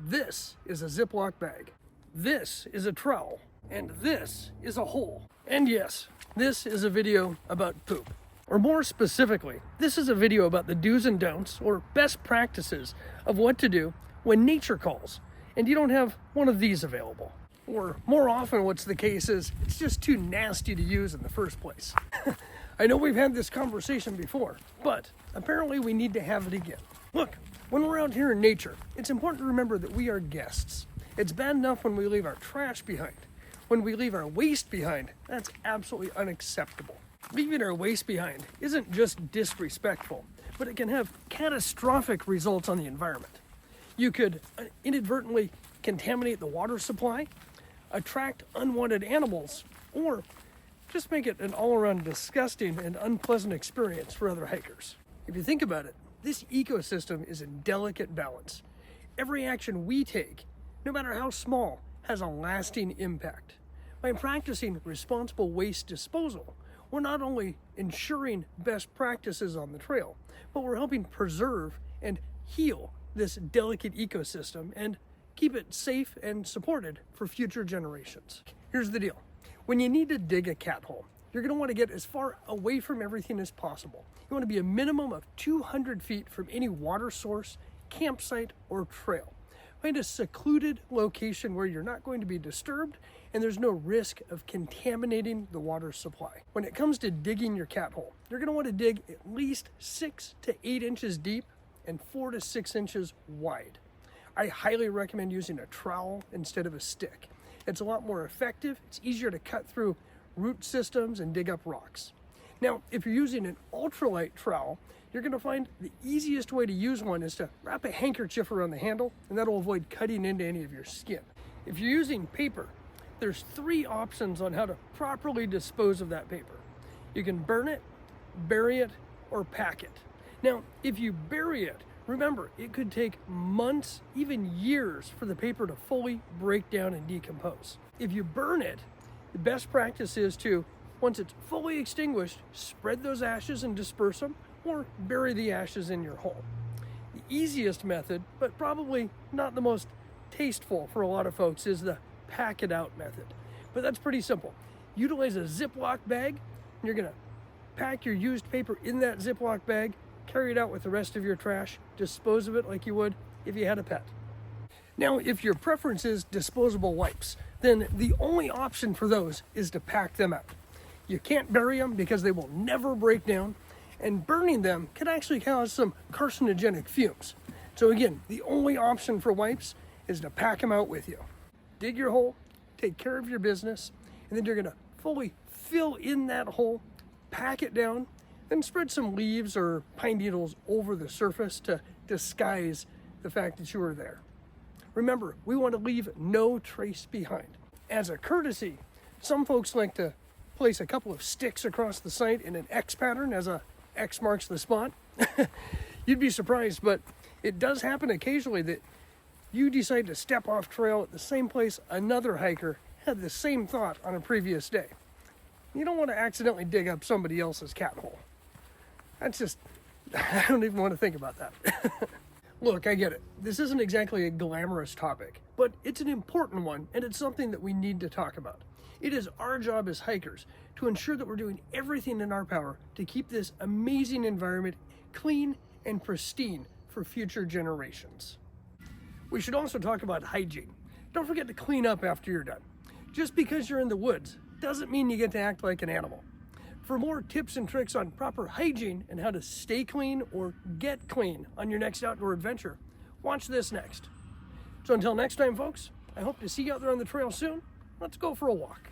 This is a Ziploc bag. This is a trowel. And this is a hole. And yes, this is a video about poop. Or more specifically, this is a video about the do's and don'ts or best practices of what to do when nature calls and you don't have one of these available. Or more often what's the case is it's just too nasty to use in the first place. I know we've had this conversation before, but apparently we need to have it again. Look, when we're out here in nature, it's important to remember that we are guests. It's bad enough when we leave our trash behind. When we leave our waste behind, that's absolutely unacceptable. Leaving our waste behind isn't just disrespectful, but it can have catastrophic results on the environment. You could inadvertently contaminate the water supply, attract unwanted animals, or just make it an all-around disgusting and unpleasant experience for other hikers. If you think about it, this ecosystem is in delicate balance. Every action we take, no matter how small, has a lasting impact. By practicing responsible waste disposal, we're not only ensuring best practices on the trail, but we're helping preserve and heal this delicate ecosystem and keep it safe and supported for future generations. Here's the deal. When you need to dig a cat hole, you're going to want to get as far away from everything as possible. You want to be a minimum of 200 feet from any water source, campsite, or trail. Find a secluded location where you're not going to be disturbed and there's no risk of contaminating the water supply. When it comes to digging your cat hole, you're going to want to dig at least 6 to 8 inches deep and 4 to 6 inches wide. I highly recommend using a trowel instead of a stick. It's a lot more effective, it's easier to cut through root systems and dig up rocks. Now, if you're using an ultralight trowel, you're going to find the easiest way to use one is to wrap a handkerchief around the handle, and that'll avoid cutting into any of your skin. If you're using paper, there's 3 options on how to properly dispose of that paper. You can burn it, bury it, or pack it. Now, if you bury it, remember, it could take months, even years, for the paper to fully break down and decompose. If you burn it, the best practice is to, once it's fully extinguished, spread those ashes and disperse them, or bury the ashes in your hole. The easiest method, but probably not the most tasteful for a lot of folks, is the pack it out method. But that's pretty simple. Utilize a Ziploc bag, and you're gonna pack your used paper in that Ziploc bag, carry it out with the rest of your trash, dispose of it like you would if you had a pet. Now, if your preference is disposable wipes, then the only option for those is to pack them out. You can't bury them because they will never break down, and burning them can actually cause some carcinogenic fumes. So again, the only option for wipes is to pack them out with you. Dig your hole, take care of your business, and then you're gonna fully fill in that hole, pack it down, then spread some leaves or pine needles over the surface to disguise the fact that you were there. Remember, we want to leave no trace behind. As a courtesy, some folks like to place a couple of sticks across the site in an X pattern as a X marks the spot. You'd be surprised, but it does happen occasionally that you decide to step off trail at the same place another hiker had the same thought on a previous day. You don't want to accidentally dig up somebody else's cat hole. That's just, I don't even want to think about that. Look, I get it. This isn't exactly a glamorous topic, but it's an important one, and it's something that we need to talk about. It is our job as hikers to ensure that we're doing everything in our power to keep this amazing environment clean and pristine for future generations. We should also talk about hygiene. Don't forget to clean up after you're done. Just because you're in the woods doesn't mean you get to act like an animal. For more tips and tricks on proper hygiene and how to stay clean or get clean on your next outdoor adventure, watch this next. So until next time, folks, I hope to see you out there on the trail soon. Let's go for a walk.